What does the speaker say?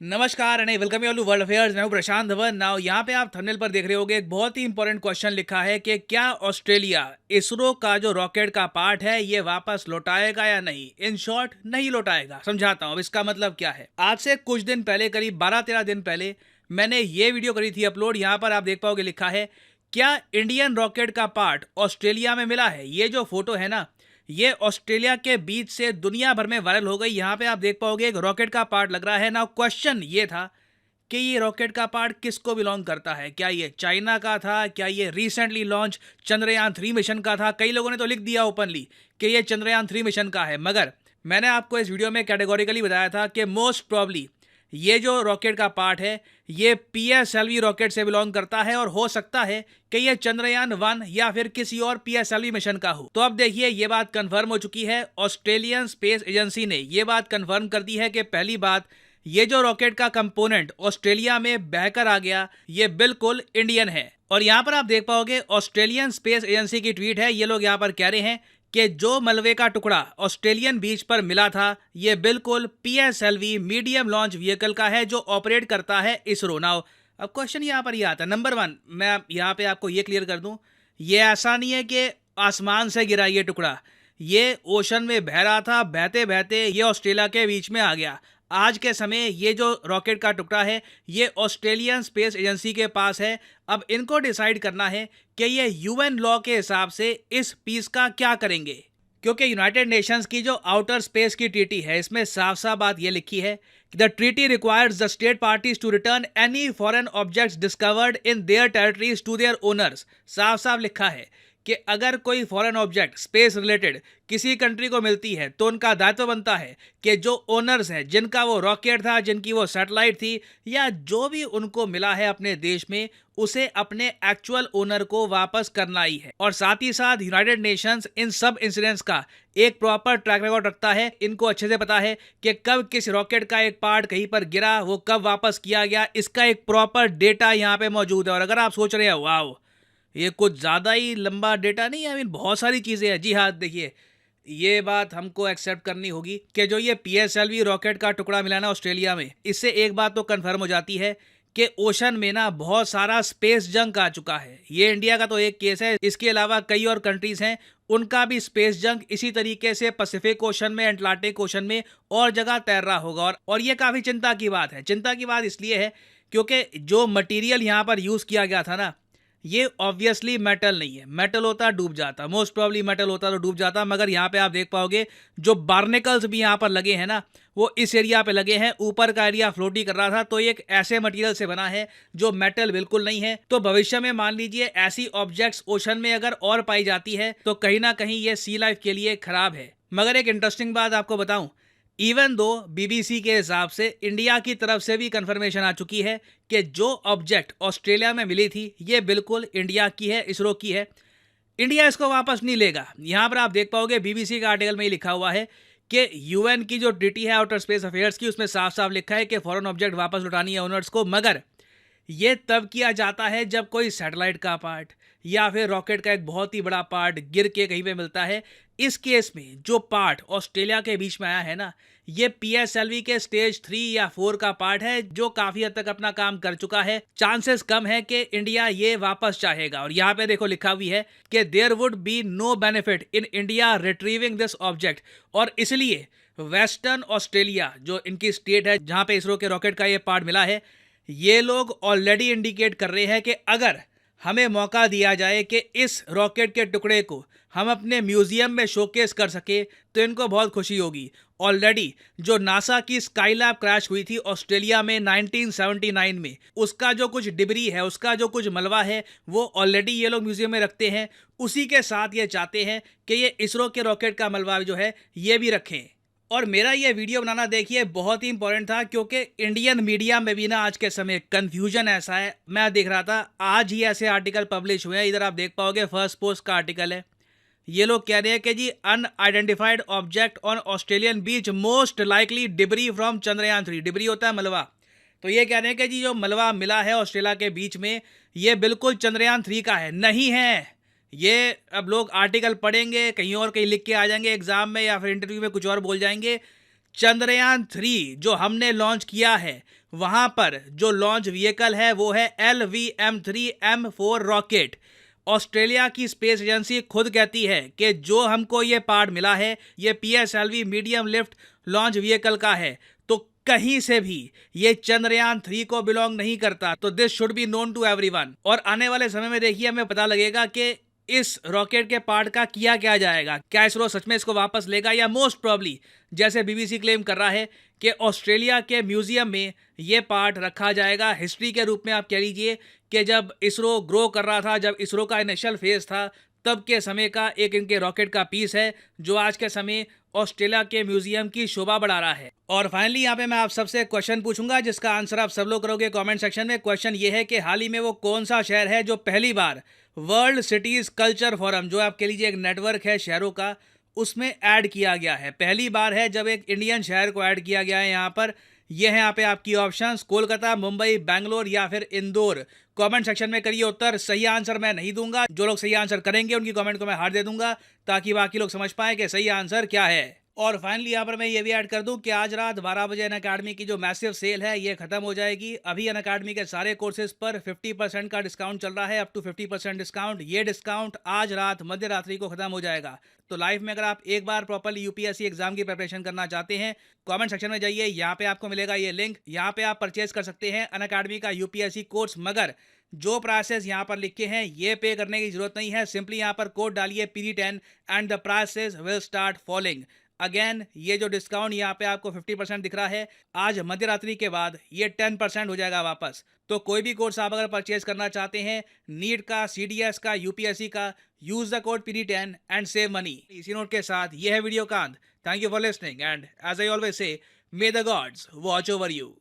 नमस्कार and welcome you all to world affairs. मैं हूं प्रशांत धवन। नाउ यहाँ पे आप थंबनेल पर देख रहे होंगे एक बहुत ही इंपॉर्टेंट क्वेश्चन लिखा है कि क्या ऑस्ट्रेलिया इसरो का जो रॉकेट का पार्ट है ये वापस लौटाएगा या नहीं। इन शॉर्ट, नहीं लौटाएगा। समझाता हूँ अब इसका मतलब क्या है। आज से कुछ दिन पहले, करीब 12-13 दिन पहले, मैंने ये वीडियो करी थी अपलोड। यहाँ पर आप देख पाओगे लिखा है, क्या इंडियन रॉकेट का पार्ट ऑस्ट्रेलिया में मिला है। ये जो फोटो है ना, ये ऑस्ट्रेलिया के बीच से दुनिया भर में वायरल हो गई। यहाँ पे आप देख पाओगे एक रॉकेट का पार्ट लग रहा है ना। क्वेश्चन ये था कि ये रॉकेट का पार्ट किसको बिलोंग करता है। क्या ये चाइना का था? क्या ये रिसेंटली लॉन्च चंद्रयान 3 मिशन का था? कई लोगों ने तो लिख दिया ओपनली कि ये चंद्रयान 3 मिशन का है, मगर मैंने आपको इस वीडियो में कैटेगोरिकली बताया था कि मोस्ट प्रॉब्ली ये जो रॉकेट का पार्ट है ये पीएसएलवी रॉकेट से बिलोंग करता है और हो सकता है कि ये चंद्रयान 1 या फिर किसी और पीएसएलवी मिशन का हो। तो अब देखिए, ये बात कंफर्म हो चुकी है। ऑस्ट्रेलियन स्पेस एजेंसी ने ये बात कंफर्म कर दी है कि पहली बात, ये जो रॉकेट का कंपोनेंट ऑस्ट्रेलिया में बहकर आ गया ये बिल्कुल इंडियन है। और यहां पर आप देख पाओगे ऑस्ट्रेलियन स्पेस एजेंसी की ट्वीट है। ये लोग यहां पर कह रहे हैं कि जो मलबे का टुकड़ा ऑस्ट्रेलियन बीच पर मिला था ये बिल्कुल पीएसएलवी मीडियम लॉन्च व्हीकल का है जो ऑपरेट करता है इसरो। नाउ अब क्वेश्चन यहाँ पर ये आता है, नंबर 1, मैं यहाँ पे आपको ये क्लियर कर दूं, ये ऐसा नहीं है कि आसमान से गिरा ये टुकड़ा, ये ओशन में बह रहा था, बहते बहते ये ऑस्ट्रेलिया के बीच में आ गया। आज के समय ये जो रॉकेट का टुकड़ा है ये ऑस्ट्रेलियन स्पेस एजेंसी के पास है। अब इनको डिसाइड करना है कि ये यूएन लॉ के हिसाब से इस पीस का क्या करेंगे, क्योंकि यूनाइटेड नेशंस की जो आउटर स्पेस की ट्रीटी है इसमें साफ साफ बात ये लिखी है कि the treaty requires the state parties to return any foreign objects discovered in their territories to their owners. साफ साफ लिखा है कि अगर कोई फॉरेन ऑब्जेक्ट स्पेस रिलेटेड किसी कंट्री को मिलती है तो उनका दायित्व बनता है कि जो ओनर्स हैं, जिनका वो रॉकेट था, जिनकी वो सैटेलाइट थी, या जो भी उनको मिला है अपने देश में, उसे अपने एक्चुअल ओनर को वापस करना ही है। और साथ ही साथ यूनाइटेड नेशंस इन सब इंसिडेंट्स का एक प्रॉपर ट्रैक रिकॉर्ड रखता है। इनको अच्छे से पता है कि कब किस रॉकेट का एक पार्ट कहीं पर गिरा, वो कब वापस किया गया, इसका एक प्रॉपर डेटा यहाँ पे मौजूद है। और अगर आप सोच रहे हैं वाह ये कुछ ज़्यादा ही लंबा डेटा नहीं है, बहुत सारी चीज़ें हैं, जी हाँ, देखिए ये बात हमको एक्सेप्ट करनी होगी कि जो ये पीएसएलवी रॉकेट का टुकड़ा मिला ना ऑस्ट्रेलिया में, इससे एक बात तो कंफर्म हो जाती है कि ओशन में ना बहुत सारा स्पेस जंक आ चुका है। ये इंडिया का तो एक केस है, इसके अलावा कई और कंट्रीज हैं, उनका भी स्पेस जंक इसी तरीके से पैसिफिक ओशन में, अटलांटिक ओशन में और जगह तैर रहा होगा। और ये काफ़ी चिंता की बात है। चिंता की बात इसलिए है क्योंकि जो मटीरियल यहाँ पर यूज़ किया गया था ना, ये ऑब्वियसली मेटल नहीं है। मेटल होता डूब जाता, मोस्ट प्रॉब्ली मेटल होता तो डूब जाता, मगर यहाँ पे आप देख पाओगे जो बार्निकल्स भी यहाँ पर लगे हैं ना, वो इस एरिया पे लगे हैं। ऊपर का एरिया फ्लोटी कर रहा था, तो ये एक ऐसे मटेरियल से बना है जो मेटल बिल्कुल नहीं है। तो भविष्य में मान लीजिए ऐसी ऑब्जेक्ट्स ओशन में अगर और पाई जाती है तो कहीं ना कहीं ये सी लाइफ के लिए खराब है। मगर एक इंटरेस्टिंग बात आपको बताऊं, इवन दो बीबीसी के हिसाब से इंडिया की तरफ से भी कंफर्मेशन आ चुकी है कि जो ऑब्जेक्ट ऑस्ट्रेलिया में मिली थी ये बिल्कुल इंडिया की है, इसरो की है। इंडिया इसको वापस नहीं लेगा। यहाँ पर आप देख पाओगे बीबीसी का आर्टिकल में ही लिखा हुआ है कि यूएन की जो ट्रीटी है आउटर स्पेस अफेयर्स की, उसमें साफ साफ लिखा है कि फॉरेन ऑब्जेक्ट वापस लौटानी है ओनर्स को। मगर ये तब किया जाता है जब कोई सैटेलाइट का पार्ट या फिर रॉकेट का एक बहुत ही बड़ा पार्ट गिर के कहीं पे मिलता है। इस केस में जो पार्ट ऑस्ट्रेलिया के बीच में आया है ना, ये पीएसएलवी के स्टेज 3 या 4 का पार्ट है जो काफी हद तक अपना काम कर चुका है। चांसेस कम है कि इंडिया ये वापस चाहेगा। और यहाँ पे देखो लिखा हुई है कि there would be no benefit in India retrieving this object. और इसलिए वेस्टर्न ऑस्ट्रेलिया जो इनकी स्टेट है जहाँ पे इसरो के रॉकेट का ये पार्ट मिला है, ये लोग ऑलरेडी इंडिकेट कर रहे हैं कि अगर हमें मौका दिया जाए कि इस रॉकेट के टुकड़े को हम अपने म्यूजियम में शोकेस कर सके तो इनको बहुत खुशी होगी। ऑलरेडी जो नासा की स्काईलैब क्रैश हुई थी ऑस्ट्रेलिया में 1979 में, उसका जो कुछ डिब्री है, उसका जो कुछ मलबा है, वो ऑलरेडी ये लोग म्यूजियम में रखते हैं। उसी के साथ ये चाहते हैं कि ये इसरो के रॉकेट का मलबा जो है ये भी रखें। और मेरा ये वीडियो बनाना देखिए बहुत ही इंपॉर्टेंट था, क्योंकि इंडियन मीडिया में भी ना आज के समय कंफ्यूजन ऐसा है। मैं देख रहा था आज ही ऐसे आर्टिकल पब्लिश हुए हैं, इधर आप देख पाओगे फर्स्ट पोस्ट का आर्टिकल है। ये लोग कह रहे हैं कि जी unidentified object on Australian beach most likely debris from Chandrayaan 3। Debris होता है मलबा। तो ये कह रहे हैं कि जी जो मलबा मिला है ऑस्ट्रेलिया के बीच में ये बिल्कुल चंद्रयान 3 का है। नहीं है। ये अब लोग आर्टिकल पढ़ेंगे, कहीं और कहीं लिख के आ जाएंगे एग्जाम में या फिर इंटरव्यू में कुछ और बोल जाएंगे। चंद्रयान 3 जो हमने लॉन्च किया है, वहां पर जो लॉन्च व्हीकल है वो है LVM-3M4 रॉकेट। ऑस्ट्रेलिया की स्पेस एजेंसी खुद कहती है कि जो हमको ये पार्ट मिला है ये PSLV medium lift launch vehicle का है, तो कहीं से भी ये चंद्रयान 3 को बिलोंग नहीं करता। तो this should be known to everyone. और आने वाले समय में देखिए हमें पता लगेगा कि इस रॉकेट के पार्ट का किया क्या जाएगा। क्या इसरो सच में इसको वापस लेगा, या मोस्ट प्रॉब्ली जैसे BBC क्लेम कर रहा है कि ऑस्ट्रेलिया के म्यूजियम में ये पार्ट रखा जाएगा। हिस्ट्री के रूप में आप कह लीजिए कि जब इसरो ग्रो कर रहा था, जब इसरो का इनिशियल फेज था, तब के समय का एक इनके रॉकेट का पीस है जो आज के समय ऑस्ट्रेलिया के म्यूजियम की शोभा बढ़ा रहा है। और फाइनली यहाँ पे मैं आप सबसे क्वेश्चन पूछूंगा जिसका आंसर आप सब लोग करोगे कमेंट सेक्शन में। क्वेश्चन ये है कि हाल ही में वो कौन सा शहर है जो पहली बार वर्ल्ड सिटीज कल्चर फोरम, जो आप कह लीजिए एक नेटवर्क है शहरों का, उसमें ऐड किया गया है। पहली बार है जब एक इंडियन शहर को ऐड किया गया है यहाँ पर। ये है यहाँ पे आपकी ऑप्शंस, कोलकाता, मुंबई, बैंगलोर या फिर इंदौर। कमेंट सेक्शन में करिए उत्तर। सही आंसर मैं नहीं दूंगा, जो लोग सही आंसर करेंगे उनकी कमेंट को मैं हार दे दूंगा ताकि बाकी लोग समझ पाए कि सही आंसर क्या है। और फाइनली यहाँ पर मैं ये भी ऐड कर दूं कि आज रात 12 बजे अनअकैडमी की जो मैसिव सेल है ये खत्म हो जाएगी। अभी अनअकैडमी के सारे कोर्सेज पर 50% का डिस्काउंट चल रहा है, अप टू 50% डिस्काउंट। ये डिस्काउंट आज रात मध्य रात्रि को खत्म हो जाएगा। तो लाइफ में अगर आप एक बार प्रॉपर्ली UPSC एग्जाम की प्रिपरेशन करना चाहते हैं, कमेंट सेक्शन में जाइए, यहाँ पे आपको मिलेगा ये लिंक। यहाँ पे आप परचेज कर सकते हैं अनअकैडमी का UPSC कोर्स, मगर जो प्राइसेस यहाँ पर लिखे हैं ये पे करने की जरूरत नहीं है। सिंपली यहाँ पर कोड डालिए PD10 and the prices will start falling. Again ये जो डिस्काउंट यहाँ पे आपको 50% दिख रहा है, आज मध्य रात्रि के बाद ये 10% हो जाएगा वापस। तो कोई भी कोर्स आप अगर परचेज करना चाहते हैं, नीट का, CDS का, UPSC का, use the code PD10 and save money. इसी नोट के साथ ये है video Kant. Thank you for listening and as I always say, may the gods watch over you.